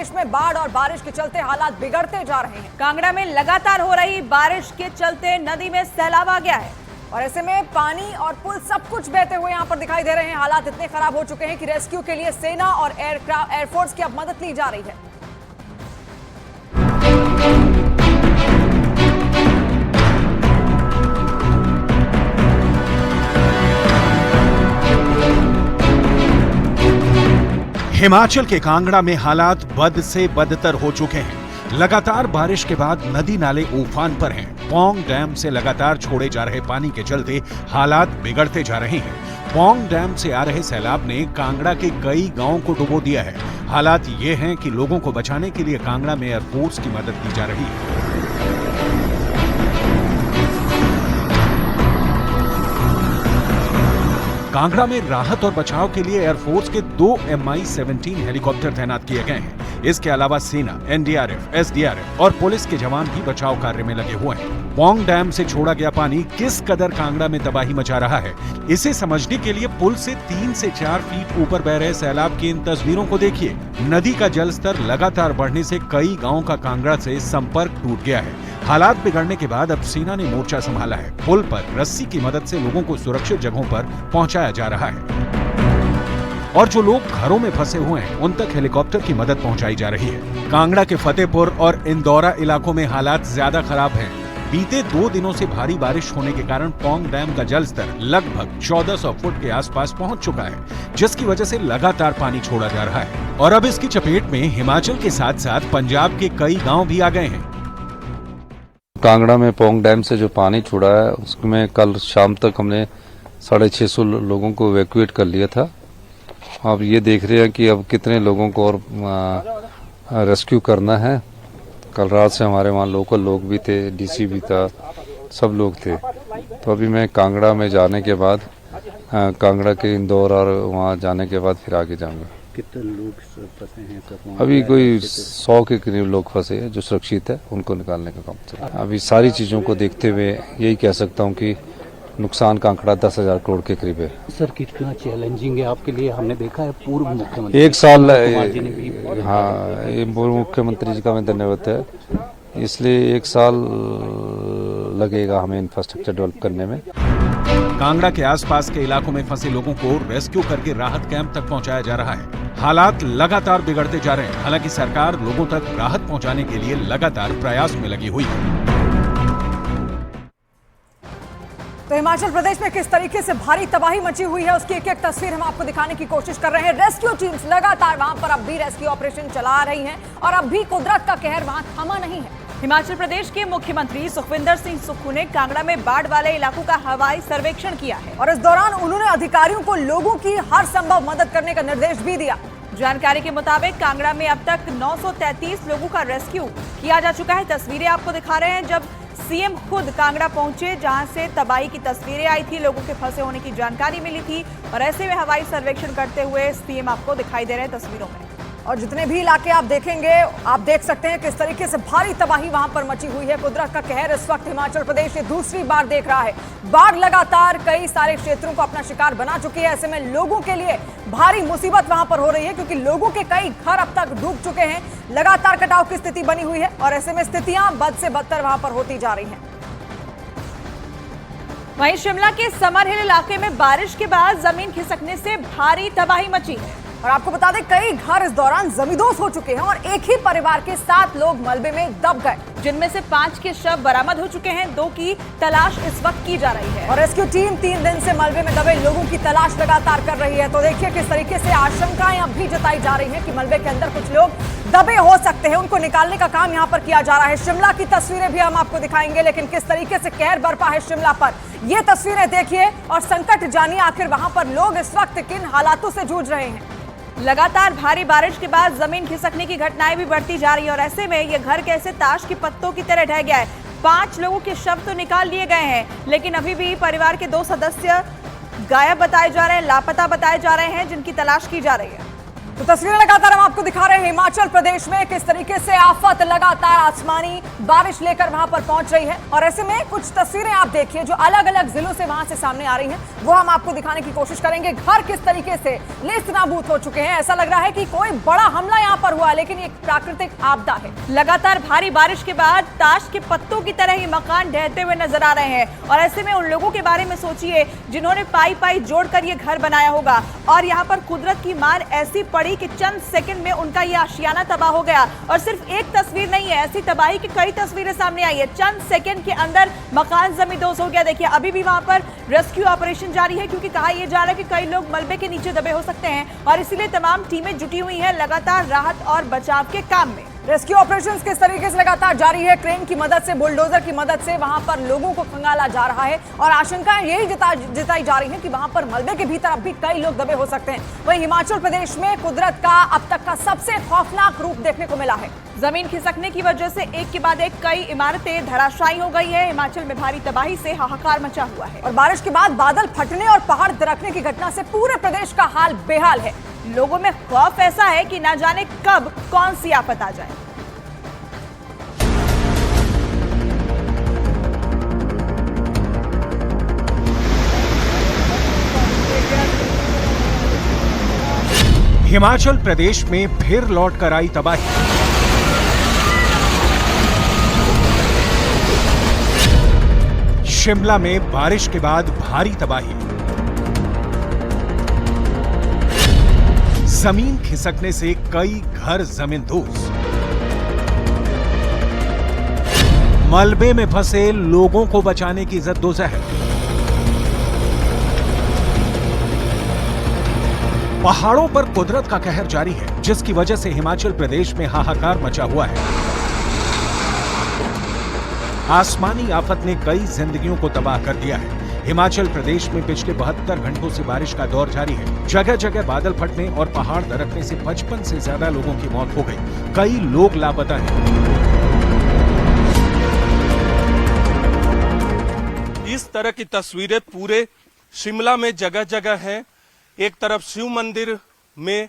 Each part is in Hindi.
प्रदेश में बाढ़ और बारिश के चलते हालात बिगड़ते जा रहे हैं। कांगड़ा में लगातार हो रही बारिश के चलते नदी में सैलाब आ गया है और ऐसे में पानी और पुल सब कुछ बहते हुए यहाँ पर दिखाई दे रहे हैं। हालात इतने खराब हो चुके हैं कि रेस्क्यू के लिए सेना और एयरफोर्स की अब मदद ली जा रही है। हिमाचल के कांगड़ा में हालात बद से बदतर हो चुके हैं। लगातार बारिश के बाद नदी नाले उफान पर हैं। पौंग डैम से लगातार छोड़े जा रहे पानी के चलते हालात बिगड़ते जा रहे हैं। पौंग डैम से आ रहे सैलाब ने कांगड़ा के कई गांवों को डुबो दिया है। हालात ये हैं कि लोगों को बचाने के लिए कांगड़ा में एयरफोर्स की मदद दी जा रही है। कांगड़ा में राहत और बचाव के लिए एयरफोर्स के 2 Mi-17 हेलीकॉप्टर तैनात किए गए हैं। इसके अलावा सेना, एनडीआरएफ, एसडीआरएफ और पुलिस के जवान भी बचाव कार्य में लगे हुए हैं। पौंग डैम से छोड़ा गया पानी किस कदर कांगड़ा में तबाही मचा रहा है, इसे समझने के लिए पुल से 3 से 4 फीट ऊपर बह रहे सैलाब की इन तस्वीरों को देखिए। नदी का जलस्तर लगातार बढ़ने से कई गाँव का कांगड़ा से संपर्क टूट गया है। हालात बिगड़ने के बाद अब सेना ने मोर्चा संभाला है। पुल पर रस्सी की मदद से लोगों को सुरक्षित जगहों पर पहुंचाया जा रहा है और जो लोग घरों में फंसे हुए हैं उन तक हेलीकॉप्टर की मदद पहुंचाई जा रही है। कांगड़ा के फतेहपुर और इंदौरा इलाकों में हालात ज्यादा खराब हैं। बीते 2 दिनों से भारी बारिश होने के कारण पौंग डैम का जलस्तर लगभग 1400 फुट के आसपास पहुंच चुका है, जिसकी वजह से लगातार पानी छोड़ा जा रहा है और अब इसकी चपेट में हिमाचल के साथ साथ पंजाब के कई गाँव भी आ गए हैं। कांगड़ा में पौंग डैम से जो पानी छोड़ा है उसमें कल शाम तक हमने 650 लोगों को इवैक्यूएट कर लिया था। अब ये देख रहे हैं कि अब कितने लोगों को और रेस्क्यू करना है। कल रात से हमारे वहाँ लोकल लोग भी थे, डीसी भी था, सब लोग थे। तो अभी मैं कांगड़ा में जाने के बाद कांगड़ा के इंदौर और वहाँ जाने के बाद फिर आगे जाऊँगा। कितने लोग फंसे हैं सर? अभी कोई 100 के करीब लोग फंसे हैं जो सुरक्षित है, उनको निकालने का काम चल रहा है। अभी सारी चीजों को देखते हुए यही कह सकता हूँ कि नुकसान का आंकड़ा 10,000 करोड़ के करीब है। सर कितना चैलेंजिंग है आपके लिए? हमने देखा है पूर्व मुख्यमंत्री 1 साल, हाँ, ये पूर्व मुख्यमंत्री जी का मैं धन्यवाद है। इसलिए 1 साल लगेगा हमें इंफ्रास्ट्रक्चर डेवलप करने में। कांगड़ा के आसपास के इलाकों में फंसे लोगों को रेस्क्यू करके राहत कैंप तक पहुंचाया जा रहा है। हालात लगातार बिगड़ते जा रहे हैं। हालांकि सरकार लोगों तक राहत पहुंचाने के लिए लगातार प्रयास में लगी हुई है। तो हिमाचल प्रदेश में किस तरीके से भारी तबाही मची हुई है उसकी एक-एक तस्वीर हम आपको दिखाने की कोशिश कर रहे हैं। रेस्क्यू टीम्स लगातार वहां पर अब भी रेस्क्यू ऑपरेशन चला रही हैं और अब भी कुदरत का कहर वहां थमा नहीं है। हिमाचल प्रदेश के मुख्यमंत्री सुखविंदर सिंह सुक्खू ने कांगड़ा में बाढ़ वाले इलाकों का हवाई सर्वेक्षण किया है और इस दौरान उन्होंने अधिकारियों को लोगों की हर संभव मदद करने का निर्देश भी दिया। जानकारी के मुताबिक कांगड़ा में अब तक 933 लोगों का रेस्क्यू किया जा चुका है। तस्वीरें आपको दिखा रहे हैं जब सीएम खुद कांगड़ा पहुंचे, जहां से तबाही की तस्वीरें आई थी, लोगों के फंसे होने की जानकारी मिली थी और ऐसे में हवाई सर्वेक्षण करते हुए सीएम आपको दिखाई दे रहे हैं तस्वीरों में। और जितने भी इलाके आप देखेंगे आप देख सकते हैं किस तरीके से भारी तबाही वहां पर मची हुई है। कुदरत का कहर इस वक्त हिमाचल प्रदेश ये दूसरी बार देख रहा है। बाढ़ लगातार कई सारे क्षेत्रों को अपना शिकार बना चुकी है। ऐसे में लोगों के लिए भारी मुसीबत वहां पर हो रही है क्योंकि लोगों के कई घर अब तक डूब चुके हैं। लगातार कटाव की स्थिति बनी हुई है और ऐसे में स्थितियां बद से बदतर वहां पर होती जा रही हैं। वहीं शिमला के समर हिल इलाके में बारिश के बाद जमीन खिसकने से भारी तबाही मची है और आपको बता दें कई घर इस दौरान जमींदोज हो चुके हैं और एक ही परिवार के 7 लोग मलबे में दब गए, जिनमें से 5 के शव बरामद हो चुके हैं। 2 की तलाश इस वक्त की जा रही है और रेस्क्यू टीम 3 दिन से मलबे में दबे लोगों की तलाश लगातार कर रही है। तो देखिए किस तरीके से आशंकाएं अब भी जताई जा रही है कि मलबे के अंदर कुछ लोग दबे हो सकते हैं। उनको निकालने का काम यहाँ पर किया जा रहा है। शिमला की तस्वीरें भी हम आपको दिखाएंगे, लेकिन किस तरीके से कहर बरपा है शिमला पर, ये तस्वीरें देखिए और संकट जानिए आखिर वहां पर लोग इस वक्त किन हालातों से जूझ रहे हैं। लगातार भारी बारिश के बाद जमीन खिसकने की घटनाएं भी बढ़ती जा रही है और ऐसे में ये घर कैसे ताश के पत्तों की तरह ढह गया है। 5 लोगों के शव तो निकाल लिए गए हैं, लेकिन अभी भी परिवार के 2 सदस्य गायब बताए जा रहे हैं, लापता बताए जा रहे हैं, जिनकी तलाश की जा रही है। तो तस्वीरें लगातार हम आपको दिखा रहे हैं हिमाचल प्रदेश में किस तरीके से आफत लगातार आसमानी बारिश लेकर वहां पर पहुंच रही है। और ऐसे में कुछ तस्वीरें आप देखिए जो अलग अलग जिलों से वहां से सामने आ रही हैं, वो हम आपको दिखाने की कोशिश करेंगे। घर किस तरीके से नेस्त नाबूद हो चुके हैं, ऐसा लग रहा है कि कोई बड़ा हमला यहां पर हुआ, लेकिन ये प्राकृतिक आपदा है। लगातार भारी बारिश के बाद ताश के पत्तों की तरह ही मकान ढहते हुए नजर आ रहे हैं। और ऐसे में उन लोगों के बारे में सोचिए जिन्होंने पाई पाई जोड़कर ये घर बनाया होगा और यहाँ पर कुदरत की मार ऐसी पड़ी कि चंद सेकंड में उनका ये आशियाना तबाह हो गया। और सिर्फ एक तस्वीर नहीं है, ऐसी तबाही की कई तस्वीरें सामने आई है। चंद सेकंड के अंदर मकान जमींदोज हो गया। देखिए अभी भी वहां पर रेस्क्यू ऑपरेशन जारी है, क्योंकि कहा यह जा रहा है कि कई लोग मलबे के नीचे दबे हो सकते हैं और इसीलिए तमाम टीमें जुटी हुई हैं लगातार राहत और बचाव के काम में। रेस्क्यू ऑपरेशंस किस तरीके से लगातार जारी है, क्रेन की मदद से, बुलडोजर की मदद से वहां पर लोगों को खंगाला जा रहा है और आशंकाएं यही जताई जा रही हैं कि वहां पर मलबे के भीतर अब भी कई लोग दबे हो सकते हैं। वहीं हिमाचल प्रदेश में कुदरत का अब तक का सबसे खौफनाक रूप देखने को मिला है। जमीन खिसकने की वजह से एक के बाद एक कई इमारतें धराशायी हो गई है। हिमाचल में भारी तबाही से हाहाकार मचा हुआ है और बारिश के बाद बादल फटने और पहाड़ दरकने की घटना से पूरे प्रदेश का हाल बेहाल है। लोगों में खौफ ऐसा है कि ना जाने कब कौन सी आफत आ जाए। हिमाचल प्रदेश में फिर लौट कर आई तबाही। शिमला में बारिश के बाद भारी तबाही। जमीन खिसकने से कई घर जमींदोज। मलबे में फंसे लोगों को बचाने की जद्दोजहद। पहाड़ों पर कुदरत का कहर जारी है, जिसकी वजह से हिमाचल प्रदेश में हाहाकार मचा हुआ है। आसमानी आफत ने कई जिंदगियों को तबाह कर दिया है। हिमाचल प्रदेश में पिछले 72 घंटों से बारिश का दौर जारी है। जगह जगह बादल फटने और पहाड़ दरकने से 55 से ज्यादा लोगों की मौत हो गई। कई लोग लापता हैं। इस तरह की तस्वीरें पूरे शिमला में जगह जगह हैं। एक तरफ शिव मंदिर में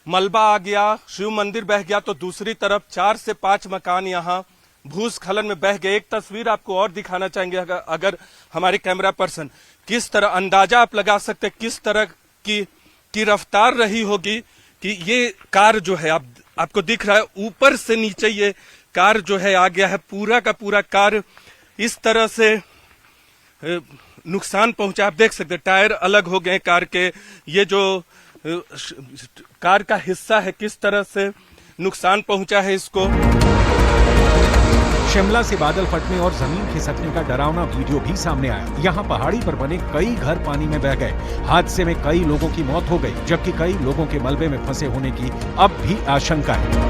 मलबा आ गया, शिव मंदिर बह गया, तो दूसरी तरफ 4 से 5 मकान यहां भूस्खलन में बह गए। एक तस्वीर आपको और दिखाना चाहेंगे अगर हमारे कैमरा पर्सन, किस तरह अंदाजा आप लगा सकते हैं किस तरह की रफ्तार रही होगी कि ये कार जो है आपको दिख रहा है ऊपर से नीचे ये कार जो है आ गया है। पूरा का पूरा कार इस तरह से नुकसान पहुंचा। आप देख सकते हैं टायर अलग हो गए कार के। ये जो कार का हिस्सा है किस तरह से नुकसान पहुंचा है इसको। शिमला से बादल फटने और जमीन खिसकने का डरावना वीडियो भी सामने आया। यहाँ पहाड़ी पर बने कई घर पानी में बह गए। हादसे में कई लोगों की मौत हो गई, जबकि कई लोगों के मलबे में फंसे होने की अब भी आशंका है।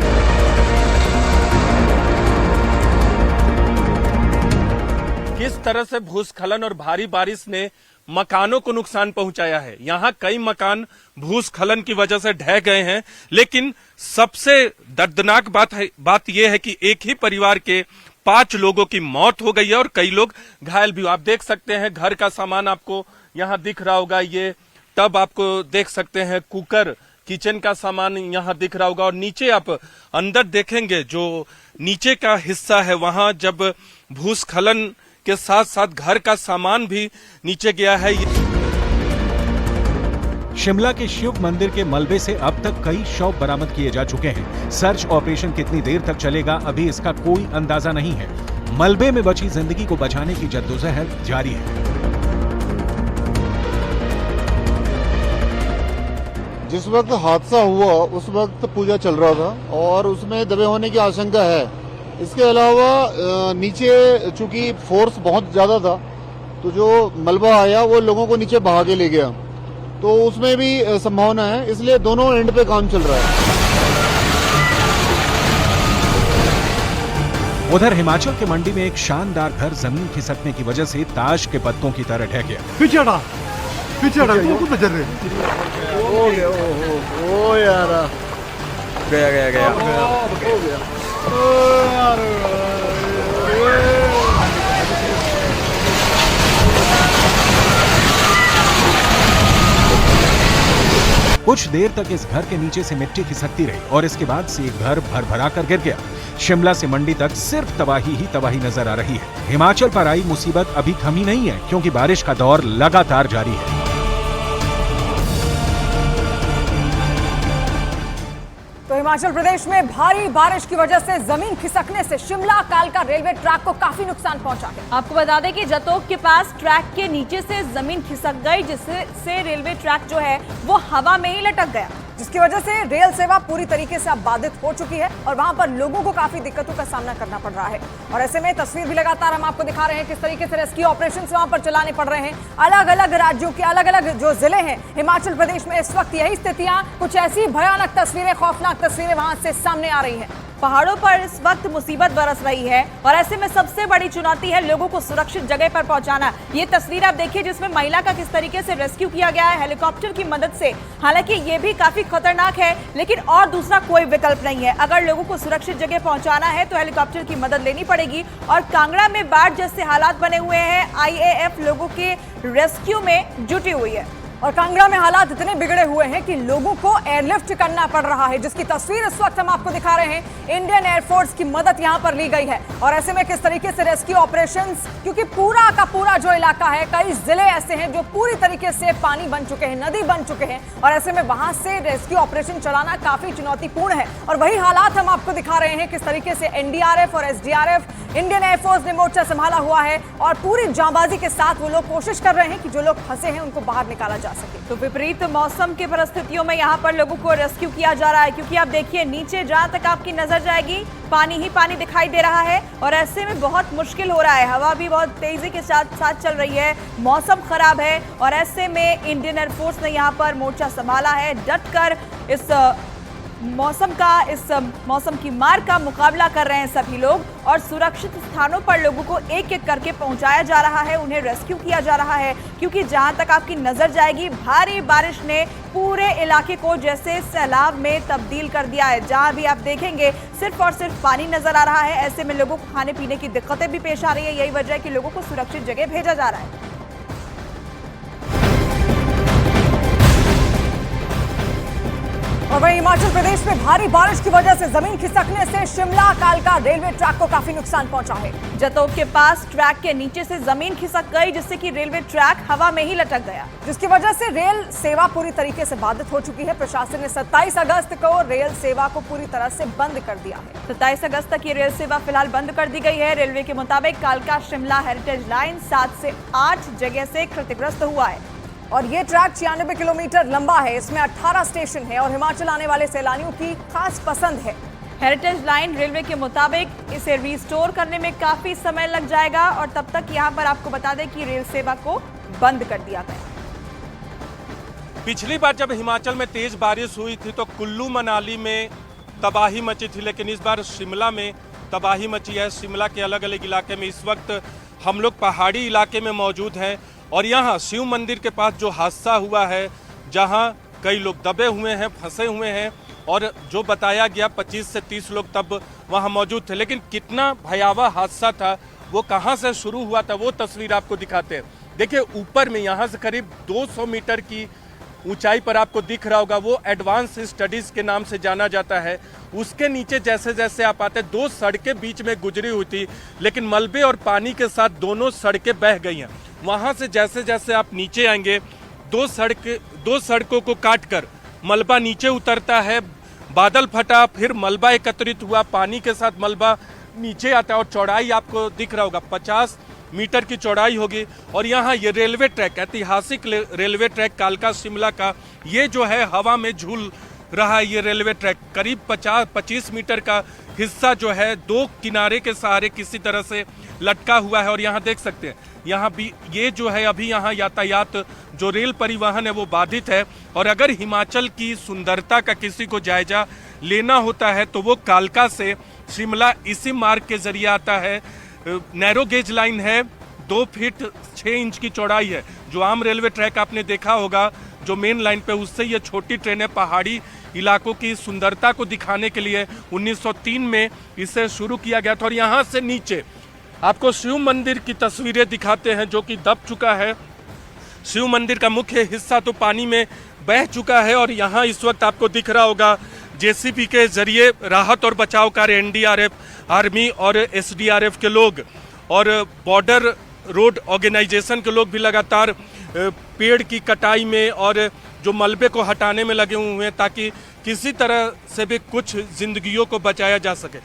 किस तरह से भूस्खलन और भारी बारिश ने मकानों को नुकसान पहुंचाया है। यहाँ कई मकान भूस्खलन की वजह से ढह गए हैं, लेकिन सबसे दर्दनाक बात यह है कि एक ही परिवार के 5 लोगों की मौत हो गई है और कई लोग घायल भी। आप देख सकते हैं घर का सामान आपको यहाँ दिख रहा होगा। ये टब आपको देख सकते हैं, कुकर, किचन का सामान यहाँ दिख रहा होगा। और नीचे आप अंदर देखेंगे जो नीचे का हिस्सा है, वहां जब भूस्खलन के साथ साथ घर का सामान भी नीचे गया है। शिमला के शिव मंदिर के मलबे से अब तक कई शव बरामद किए जा चुके हैं। सर्च ऑपरेशन कितनी देर तक चलेगा अभी इसका कोई अंदाजा नहीं है। मलबे में बची जिंदगी को बचाने की जद्दोजहद जारी है। जिस वक्त हादसा हुआ उस वक्त पूजा चल रहा था और उसमें दबे होने की आशंका है। इसके अलावा नीचे चूंकि फोर्स बहुत ज्यादा था तो जो मलबा आया वो लोगों को नीचे बहा के ले गया, तो उसमें भी संभावना है। इसलिए दोनों एंड पे काम चल रहा है। उधर हिमाचल के मंडी में एक शानदार घर जमीन खिसकने की वजह से ताश के पत्तों की तरह ढह गया। पिछड़ा बिल्कुल बजर रहे हो गया ओ यार गया कुछ देर तक इस घर के नीचे से मिट्टी खिसकती रही और इसके बाद से एक घर भर-भरा कर गिर गया। शिमला से मंडी तक सिर्फ तबाही ही तबाही नजर आ रही है। हिमाचल पर आई मुसीबत अभी थमी नहीं है, क्योंकि बारिश का दौर लगातार जारी है। तो हिमाचल प्रदेश में भारी बारिश की वजह से जमीन खिसकने से शिमला कालका रेलवे ट्रैक को काफी नुकसान पहुंचा है। आपको बता दें कि जतोग के पास ट्रैक के नीचे से जमीन खिसक गई, जिससे रेलवे ट्रैक जो है वो हवा में ही लटक गया, जिसकी वजह से रेल सेवा पूरी तरीके से अब बाधित हो चुकी है और वहां पर लोगों को काफी दिक्कतों का सामना करना पड़ रहा है। और ऐसे में तस्वीर भी लगातार हम आपको दिखा रहे हैं किस तरीके से रेस्क्यू ऑपरेशंस वहां पर चलाने पड़ रहे हैं। अलग अलग राज्यों के अलग अलग जो जिले हैं हिमाचल प्रदेश में, इस वक्त यही स्थितियां, कुछ ऐसी भयानक तस्वीरें, खौफनाक तस्वीरें वहां से सामने आ रही हैं। पहाड़ों पर इस वक्त मुसीबत बरस रही है और ऐसे में सबसे बड़ी चुनौती है लोगों को सुरक्षित जगह पर पहुंचाना। ये तस्वीर आप देखिए जिसमें महिला का किस तरीके से रेस्क्यू किया गया है हेलीकॉप्टर की मदद से। हालांकि ये भी काफी खतरनाक है, लेकिन और दूसरा कोई विकल्प नहीं है। अगर लोगों को सुरक्षित जगह पहुंचाना है तो हेलीकॉप्टर की मदद लेनी पड़ेगी। और कांगड़ा में बाढ़ जैसे हालात बने हुए हैं, IAF लोगों के रेस्क्यू में जुटी हुई है और कांगड़ा में हालात इतने बिगड़े हुए हैं कि लोगों को एयरलिफ्ट करना पड़ रहा है, जिसकी तस्वीर इस वक्त हम आपको दिखा रहे हैं। इंडियन एयरफोर्स की मदद यहां पर ली गई है और ऐसे में किस तरीके से रेस्क्यू ऑपरेशंस, क्योंकि पूरा का पूरा जो इलाका है, कई जिले ऐसे हैं जो पूरी तरीके से पानी बन चुके हैं, नदी बन चुके हैं और ऐसे में वहां से रेस्क्यू ऑपरेशन चलाना काफी चुनौतीपूर्ण है। और वही हालात हम आपको दिखा रहे हैं किस तरीके से NDRF और SDRF, इंडियन एयरफोर्स ने मोर्चा संभाला हुआ है और पूरी जांबाजी के साथ वो लोग कोशिश कर रहे हैं कि जो लोग फंसे हैं उनको बाहर निकाला जा सके। तो विपरीत मौसम की परिस्थितियों में यहाँ पर लोगों को रेस्क्यू किया जा रहा है, क्योंकि आप देखिए नीचे जहां तक आपकी नजर जाएगी पानी ही पानी दिखाई दे रहा है और ऐसे में बहुत मुश्किल हो रहा है। हवा भी बहुत तेजी के साथ चल रही है, मौसम खराब है और ऐसे में इंडियन एयरफोर्स ने यहाँ पर मोर्चा संभाला है। डटकर इस मौसम की मार का मुकाबला कर रहे हैं सभी लोग और सुरक्षित स्थानों पर लोगों को एक एक करके पहुंचाया जा रहा है, उन्हें रेस्क्यू किया जा रहा है। क्योंकि जहां तक आपकी नजर जाएगी भारी बारिश ने पूरे इलाके को जैसे सैलाब में तब्दील कर दिया है। जहां भी आप देखेंगे सिर्फ और सिर्फ पानी नजर आ रहा है। ऐसे में लोगों को खाने पीने की दिक्कतें भी पेश आ रही है। यही वजह है कि लोगों को सुरक्षित जगह भेजा जा रहा है। और वहीं हिमाचल प्रदेश में भारी बारिश की वजह से जमीन खिसकने से शिमला कालका रेलवे ट्रैक को काफी नुकसान पहुंचा है। जतोग के पास ट्रैक के नीचे से जमीन खिसक गई, जिससे कि रेलवे ट्रैक हवा में ही लटक गया, जिसकी वजह से रेल सेवा पूरी तरीके से बाधित हो चुकी है। प्रशासन ने 27 अगस्त को रेल सेवा को पूरी तरह से बंद कर दिया है। 27 अगस्त तक ये रेल सेवा फिलहाल बंद कर दी गई है। रेलवे के मुताबिक कालका शिमला हेरिटेज लाइन 7 से 8 जगह से क्षतिग्रस्त हुआ है और ये ट्रैक 96 किलोमीटर लंबा है। इसमें 18 स्टेशन है और हिमाचल आने वाले सैलानियों की खास पसंद है। हेरिटेज लाइन रेलवे के मुताबिक इसे रिस्टोर करने में काफी समय लग जाएगा और तब तक यहां पर आपको बता दें कि रेल सेवा को बंद कर दिया गया। पिछली बार जब हिमाचल में तेज बारिश हुई थी तो कुल्लू मनाली में तबाही मची थी, लेकिन इस बार शिमला में तबाही मची है। शिमला के अलग अलग इलाके में इस वक्त हम लोग पहाड़ी इलाके में मौजूद हैं और यहाँ शिव मंदिर के पास जो हादसा हुआ है, जहाँ कई लोग दबे हुए हैं, फंसे हुए हैं और जो बताया गया 25 से 30 लोग तब वहाँ मौजूद थे। लेकिन कितना भयावह हादसा था, वो कहाँ से शुरू हुआ था, वो तस्वीर आपको दिखाते हैं। देखिए ऊपर में यहाँ से करीब 200 मीटर की ऊंचाई पर आपको दिख रहा होगा, वो एडवांस स्टडीज के नाम से जाना जाता है। उसके नीचे जैसे जैसे आप आते, 2 सड़कें बीच में गुजरी हुई थी, लेकिन मलबे और पानी के साथ दोनों सड़कें बह गई हैं। वहां से जैसे जैसे आप नीचे आएंगे, 2 सड़कों को काटकर मलबा नीचे उतरता है, बादल फटा, फिर मलबा एकत्रित हुआ, पानी के साथ मलबा नीचे आता है और चौड़ाई आपको दिख रहा होगा 50 मीटर की चौड़ाई होगी। और यहाँ ये रेलवे ट्रैक, ऐतिहासिक रेलवे ट्रैक कालका शिमला का, ये जो है हवा में झूल रहा है। ये रेलवे ट्रैक करीब 25 मीटर का हिस्सा जो है 2 किनारे के सहारे किसी तरह से लटका हुआ है। और यहाँ देख सकते हैं, यहाँ भी ये जो है अभी यहाँ यातायात जो रेल परिवहन है वो बाधित है। और अगर हिमाचल की सुंदरता का किसी को जायजा लेना होता है तो वो कालका से शिमला इसी मार्ग के जरिए आता है। नैरो गेज लाइन है, 2 फीट 6 इंच की चौड़ाई है। जो आम रेलवे ट्रैक आपने देखा होगा जो मेन लाइन पे, उससे ये छोटी ट्रेनें पहाड़ी इलाकों की सुंदरता को दिखाने के लिए 1903 में इसे शुरू किया गया था। और यहाँ से नीचे आपको शिव मंदिर की तस्वीरें दिखाते हैं जो कि दब चुका है। शिव मंदिर का मुख्य हिस्सा तो पानी में बह चुका है और यहाँ इस वक्त आपको दिख रहा होगा जेसीबी के जरिए राहत और बचाव कार्य एनडीआरएफ, आर्मी और एसडीआरएफ के लोग और बॉर्डर रोड ऑर्गेनाइजेशन के लोग भी लगातार पेड़ की कटाई में और जो मलबे को हटाने में लगे हुए हैं ताकि किसी तरह से भी कुछ जिंदगियों को बचाया जा सके।